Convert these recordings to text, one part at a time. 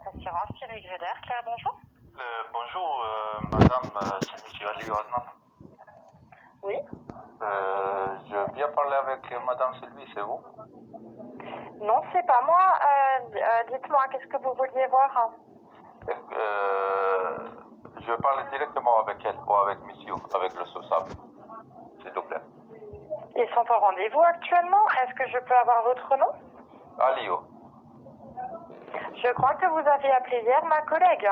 Assurance Thierry Gréder. Claire, bonjour. Bonjour, madame, c'est monsieur Ali Osman. Oui. Je viens parler avec madame Sylvie, c'est vous? Non, c'est pas moi. Dites-moi, qu'est-ce que vous vouliez voir? Je parle directement avec elle ou avec monsieur, avec le responsable, s'il vous plaît. Ils sont au rendez-vous actuellement. Est-ce que je peux avoir votre nom? Alio. Je crois que vous avez appelé hier ma collègue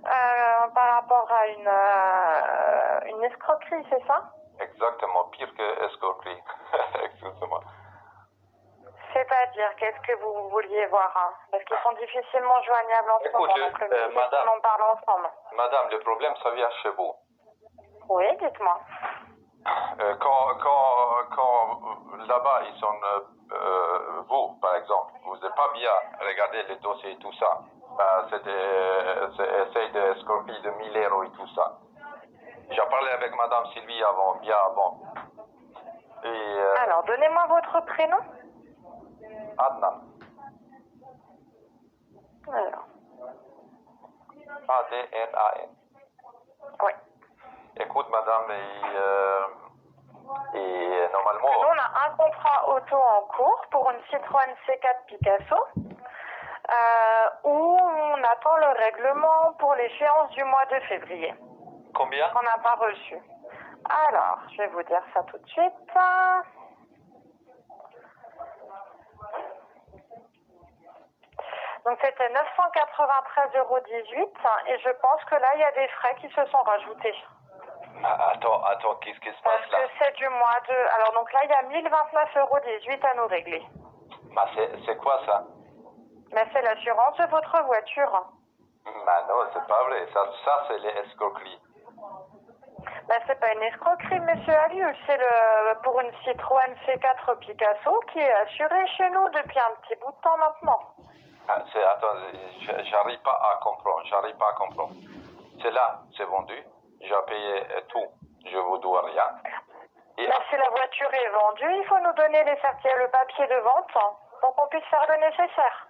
par rapport à une escroquerie, c'est ça? Exactement, pire que escroquerie. Excusez-moi. C'est-à-dire, qu'est-ce que vous vouliez voir? Parce qu'ils sont difficilement joignables en ce moment, donc le mieux, c'est qu'on en parle ensemble. Madame, le problème, ça vient chez vous. Oui, dites-moi. Quand là-bas, ils sont, vous, par exemple, vous n'avez pas bien regardé les dossiers et tout ça. C'est d'escroquerie de 1000 € et tout ça. J'ai parlé avec madame Sylvie avant, bien avant. Alors, donnez-moi votre prénom. Adnan. Alors, A-D-N-A-N. oui. Écoute, madame, et normalement... Nous, on a un contrat auto en cours pour une Citroën C4 Picasso où on attend le règlement pour l'échéance du mois de février. Combien? On n'a pas reçu. Alors, je vais vous dire ça tout de suite. Donc, c'était 993,18 € et je pense que là, il y a des frais qui se sont rajoutés. Attends, qu'est-ce qui se passe Parce là? que c'est du mois de... Alors, donc là, il y a 1029,18 € à nous régler. C'est quoi ça? Mais c'est l'assurance de votre voiture. Non, c'est pas vrai. Ça c'est les escroqueries. C'est pas une escroquerie, monsieur Aliou. C'est pour une Citroën C4 Picasso qui est assurée chez nous depuis un petit bout de temps maintenant. Attends, j'arrive pas à comprendre. C'est là, c'est vendu. J'ai payé tout. Je vous dois rien. Si la voiture est vendue, il faut nous donner le papier de vente pour qu'on puisse faire le nécessaire.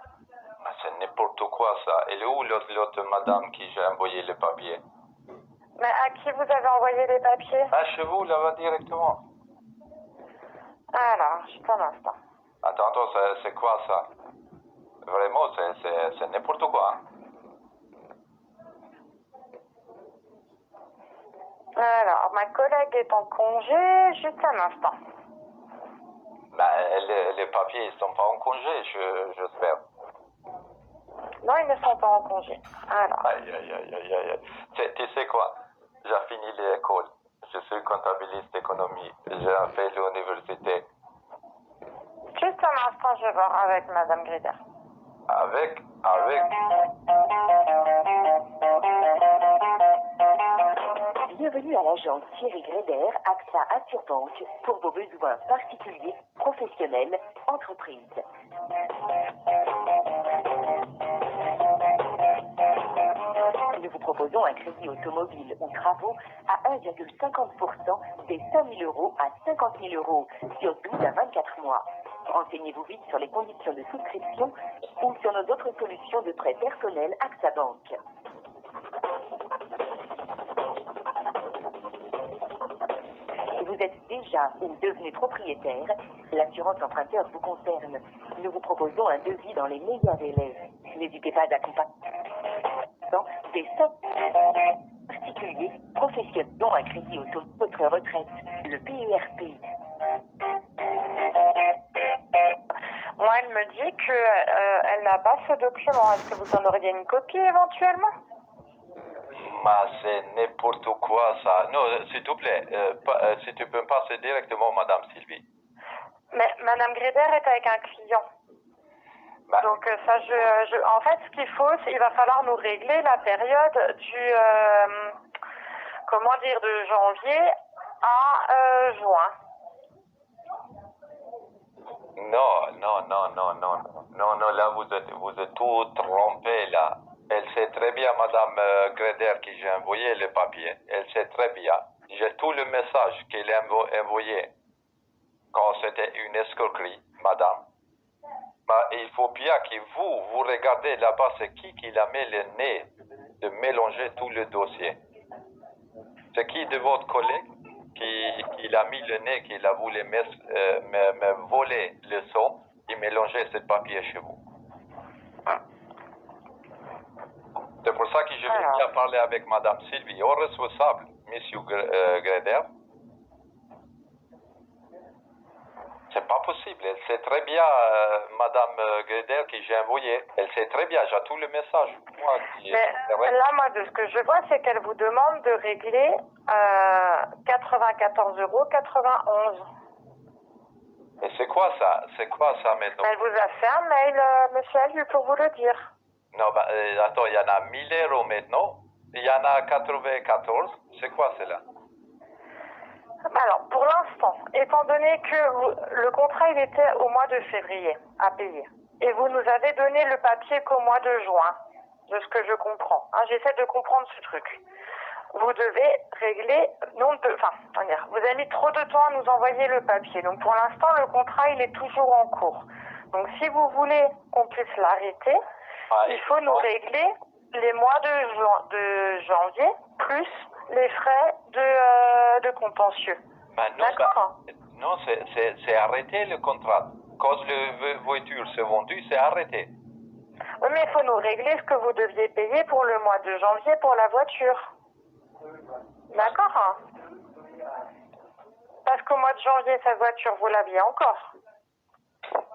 C'est n'importe quoi ça. Elle est où l'autre madame qui j'ai envoyé le papier? Mais à qui vous avez envoyé les papiers? Chez vous, là-bas directement. Alors, juste un instant. Attends, c'est quoi ça? Vraiment, c'est n'importe quoi. Alors, ma collègue est en congé, juste un instant. Les papiers, ils sont pas en congé, j'espère. Non, ils ne sont pas en congé. Alors. Aïe. Tu sais quoi? J'ai fini l'école. Je suis comptabiliste économie. J'ai fait l'université. Juste un instant, je vais voir avec Madame Gréder. Avec. Bienvenue à l'agence Thierry Gréder, AXA Assurbanque, pour vos besoins particuliers, professionnels, entreprises. Nous vous proposons un crédit automobile ou travaux à 1,50% des 5 000 € à 50 000 € sur 12 à 24 mois. Renseignez-vous vite sur les conditions de souscription ou sur nos autres solutions de prêt personnel AXA Banque. Si vous êtes déjà ou devenez propriétaire, l'assurance emprunteur vous concerne. Nous vous proposons un devis dans les meilleurs délais. N'hésitez pas à accompagner des sommes particuliers, professionnels, dont un crédit auto, votre retraite, le PERP. Moi, elle me dit qu'elle n'a pas ce document. Est-ce que vous en auriez une copie éventuellement? C'est n'importe quoi ça. Non, s'il te plaît, si tu peux me passer directement madame Sylvie. Mais Madame Gréder est avec un client. Donc ça, en fait, ce qu'il faut, c'est qu'il va falloir nous régler la période du, de janvier à juin. Non, là vous êtes tout trompé là. Elle sait très bien, madame Gréder, qui j'ai envoyé le papier. Elle sait très bien. J'ai tout le message qu'elle a envoyé quand c'était une escroquerie, madame. Bah, il faut bien que vous regardez là-bas, c'est qui a mis le nez de mélanger tout le dossier. C'est qui de votre collègue qui a mis le nez, qui a voulu me voler le son et mélanger ce papier chez vous. C'est pour ça que je vais bien parler avec Madame Sylvie, au responsable, Monsieur Greder. C'est pas possible. Elle sait très bien, Madame Greder, que j'ai envoyé. Elle sait très bien, j'ai tout le message. Mais là, moi, de ce que je vois, c'est qu'elle vous demande de régler 94,91 €. Et c'est quoi ça? C'est quoi ça maintenant? Elle vous a fait un mail, monsieur Allu, pour vous le dire. Non, bah, attends, il y en a 1000 € maintenant. Il y en a 94. C'est quoi cela? Alors, pour l'instant, étant donné que le contrat il était au mois de février à payer, et vous nous avez donné le papier qu'au mois de juin, de ce que je comprends. Hein, j'essaie de comprendre ce truc. Vous devez régler, vous avez mis trop de temps à nous envoyer le papier. Donc pour l'instant, le contrat il est toujours en cours. Donc si vous voulez qu'on puisse l'arrêter, il faut nous régler les mois de janvier plus les frais de contentieux. Ben non, d'accord. Non, c'est arrêté le contrat. Quand la voiture s'est vendue, c'est arrêté. Oui, mais il faut nous régler ce que vous deviez payer pour le mois de janvier pour la voiture. D'accord. Parce qu'au mois de janvier, cette voiture, vous l'aviez encore.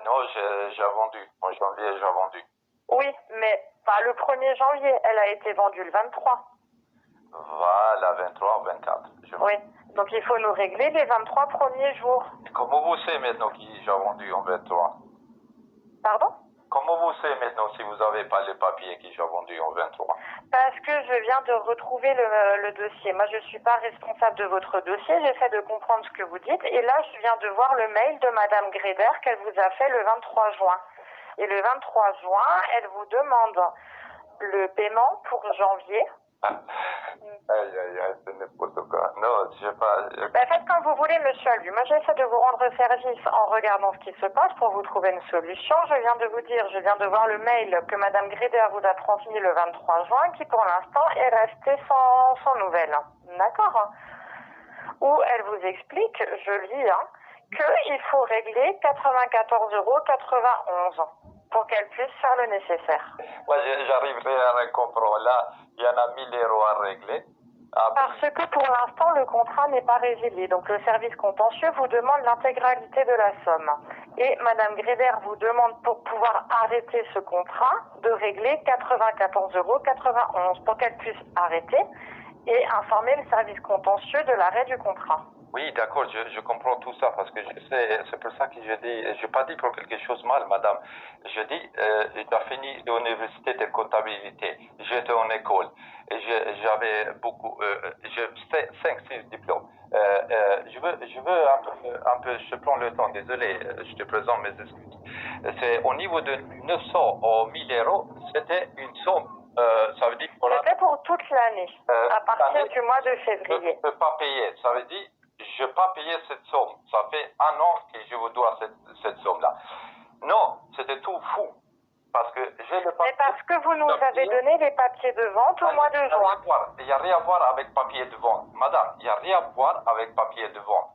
Non, j'ai vendu. En janvier, j'ai vendu. Oui, mais pas le 1er janvier. Elle a été vendue le 23. Voilà, 23, 24. Oui, donc il faut nous régler les 23 premiers jours. Comment vous savez maintenant qui j'ai vendu en 23? Pardon? Comment vous savez maintenant si vous n'avez pas le papier qui j'ai vendu en 23? Parce que je viens de retrouver le dossier. Moi, je ne suis pas responsable de votre dossier. J'essaie de comprendre ce que vous dites. Et là, je viens de voir le mail de Madame Greder qu'elle vous a fait le 23 juin. Et le 23 juin, elle vous demande le paiement pour janvier. Aïe, c'est n'importe quoi. Non, je sais pas. Faites comme vous voulez, monsieur Allu. Moi, j'essaie de vous rendre service en regardant ce qui se passe pour vous trouver une solution. Je viens de vous dire, je viens de voir le mail que Madame Greder vous a transmis le 23 juin, qui pour l'instant est resté sans nouvelles. D'accord? Où elle vous explique, je lis, qu'il faut régler 94,91 € pour qu'elle puisse faire le nécessaire. Moi, j'arriverai à rien comprendre. Là, il y en a 1000 € à régler. Parce que pour l'instant, le contrat n'est pas résilié. Donc, le service contentieux vous demande l'intégralité de la somme. Et Madame Greder vous demande, pour pouvoir arrêter ce contrat, de régler 94,91 € pour qu'elle puisse arrêter et informer le service contentieux de l'arrêt du contrat. Oui, d'accord, je comprends tout ça parce que je sais, c'est pour ça que je dis, je n'ai pas dit pour quelque chose mal, madame. Je dis, j'ai fini l'université de comptabilité, j'étais en école, et j'avais beaucoup, j'ai 5-6 diplômes. Je veux un peu, je prends le temps, désolé, je te présente mes excuses. C'est au niveau de 900 ou 1000 €, c'était une somme. Ça veut dire pour c'était pour toute l'année, à partir du mois de février. Je ne peux pas payer, ça veut dire je ne peux pas payer cette somme. Ça fait 1 an que je vous dois cette somme-là. Non, c'était tout fou. Parce que j'ai le papier. Mais parce que vous nous avez donné les papiers de vente au mois de juin. Il n'y a rien à voir avec papier de vente. Madame, il n'y a rien à voir avec papier de vente.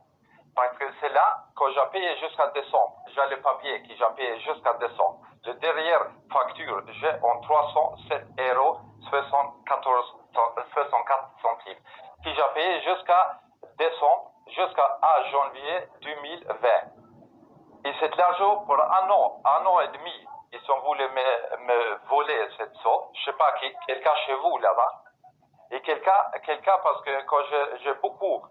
Parce que c'est là que j'ai payé jusqu'à décembre. J'ai le papier que j'ai payé jusqu'à décembre. La dernière facture, j'ai en 307,64 €, que j'ai payé jusqu'à décembre, jusqu'à janvier 2020. Et c'est l'argent pour 1 an et demi. Ils ont voulu me voler cette somme. Je ne sais pas, quelqu'un chez vous là-bas. Et quelqu'un parce que quand j'ai beaucoup,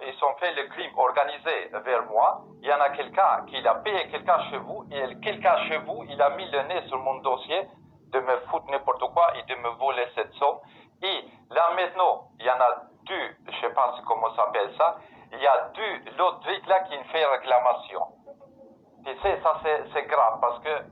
ils ont fait le crime organisé vers moi. Il y en a quelqu'un qui a payé quelqu'un chez vous. Et quelqu'un chez vous, il a mis le nez sur mon dossier de me foutre n'importe quoi et de me voler cette somme. Et là maintenant, il y en a deux, je ne sais pas comment ça s'appelle ça, il y a l'autre truc là qui me fait réclamation. Tu sais, ça c'est grave parce que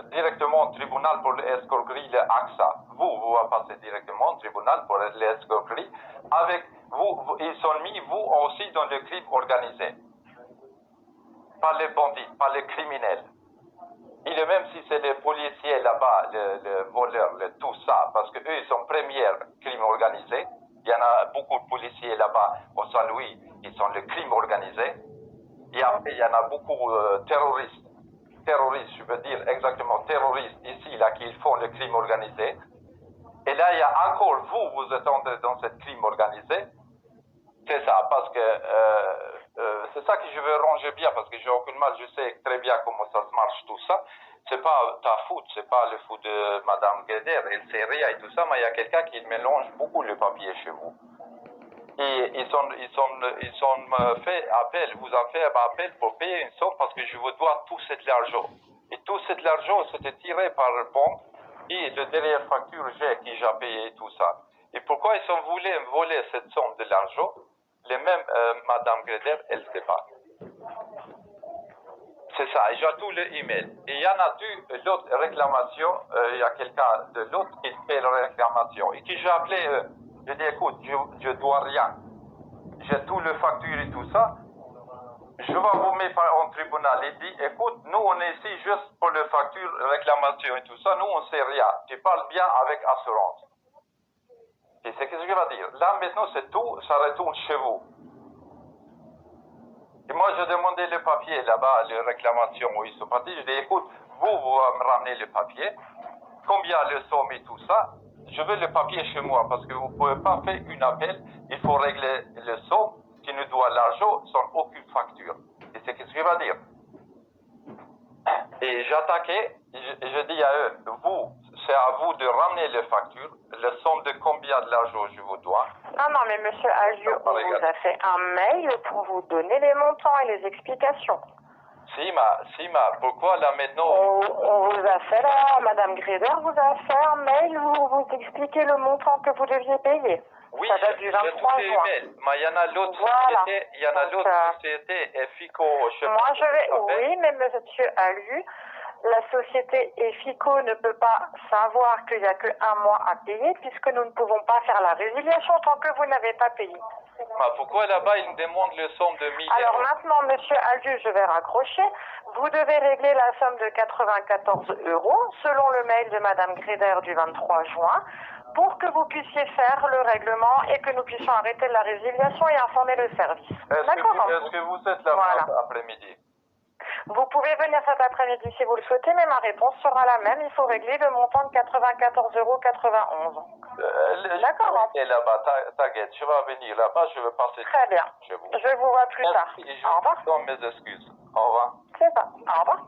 directement au tribunal pour l'escroquerie, le AXA, vous passez directement au tribunal pour l'escroquerie, avec vous, ils sont mis vous aussi dans le crime organisé. Pas les bandits, pas les criminels. Et même si c'est les policiers là-bas, le voleur, tout ça, parce que eux, ils sont premiers crime organisé. Il y en a beaucoup de policiers là-bas au Saint-Louis, ils sont le crime organisé. Et après, il y en a beaucoup terroristes, je veux dire exactement terroristes ici, là, qui font le crime organisé. Et là, il y a encore vous êtes entré dans ce crime organisé. C'est ça, parce que c'est ça que je veux ranger bien, parce que j'ai aucun mal, je sais très bien comment ça se marche, tout ça. C'est pas ta faute, c'est pas le faute de Madame Guéder, elle sait rien et tout ça, mais il y a quelqu'un qui mélange beaucoup le papier chez vous. Et ils ont fait appel, vous avez fait appel pour payer une somme parce que je vous dois tout cet argent. Et tout cet argent, c'était tiré par le banque et le derrière facture qui j'ai payé et tout ça. Et pourquoi ils ont voulu me voler cette somme de l'argent? Les mêmes Madame Greder, elle ne sait pas. C'est ça, et j'ai tout le email. Et il y en a eu l'autre réclamation, il y a quelqu'un de l'autre qui fait la réclamation. Et qui j'ai appelé, je dis écoute, je dois rien. J'ai tout le facture et tout ça. Je vais vous mettre en tribunal. Il dit écoute, nous on est ici juste pour le facture, réclamation et tout ça. Nous on sait rien. Tu parles bien avec assurance. Et c'est ce que je veux dire. Là maintenant c'est tout, ça retourne chez vous. Et moi, je demandais le papier là-bas, la réclamation où ils sont partis. Je dis, écoute, vous me ramenez le papier. Combien le somme et tout ça? Je veux le papier chez moi parce que vous ne pouvez pas faire une appel. Il faut régler le somme qui nous doit l'argent sans aucune facture. Et c'est ce que je veux dire. Et j'attaquais, je dis à eux, vous, c'est à vous de ramener les factures, le somme de combien de l'argent je vous dois. Non, mais monsieur Allieu, on vous a fait un mail pour vous donner les montants et les explications. Sima, pourquoi là maintenant? On vous a fait là, Madame Greder vous a fait un mail où vous expliquez le montant que vous deviez payer. Oui, ça date du 23 juin. Mais il y en a l'autre société, il y en a l'autre société, EFICO, oui, mais monsieur Allieu, la société EFICO ne peut pas savoir qu'il n'y a qu'un mois à payer puisque nous ne pouvons pas faire la résiliation tant que vous n'avez pas payé. Mais pourquoi là-bas ils me demandent le somme de 1000 Alors maintenant, monsieur Allieu, je vais raccrocher. Vous devez régler la somme de 94 € selon le mail de Madame Greder du 23 juin pour que vous puissiez faire le règlement et que nous puissions arrêter la résiliation et informer le service. D'accord? Est-ce que vous êtes là après-midi? Vous pouvez venir cet après-midi si vous le souhaitez, mais ma réponse sera la même. Il faut régler le montant de 94,91 €. D'accord. Et là-bas, t'inquiète, je vais venir là-bas, je vais passer. Très bien. Chez vous. Je vous vois plus tard. Et je Au revoir. vous donne mes excuses. Au revoir. C'est ça. Au revoir.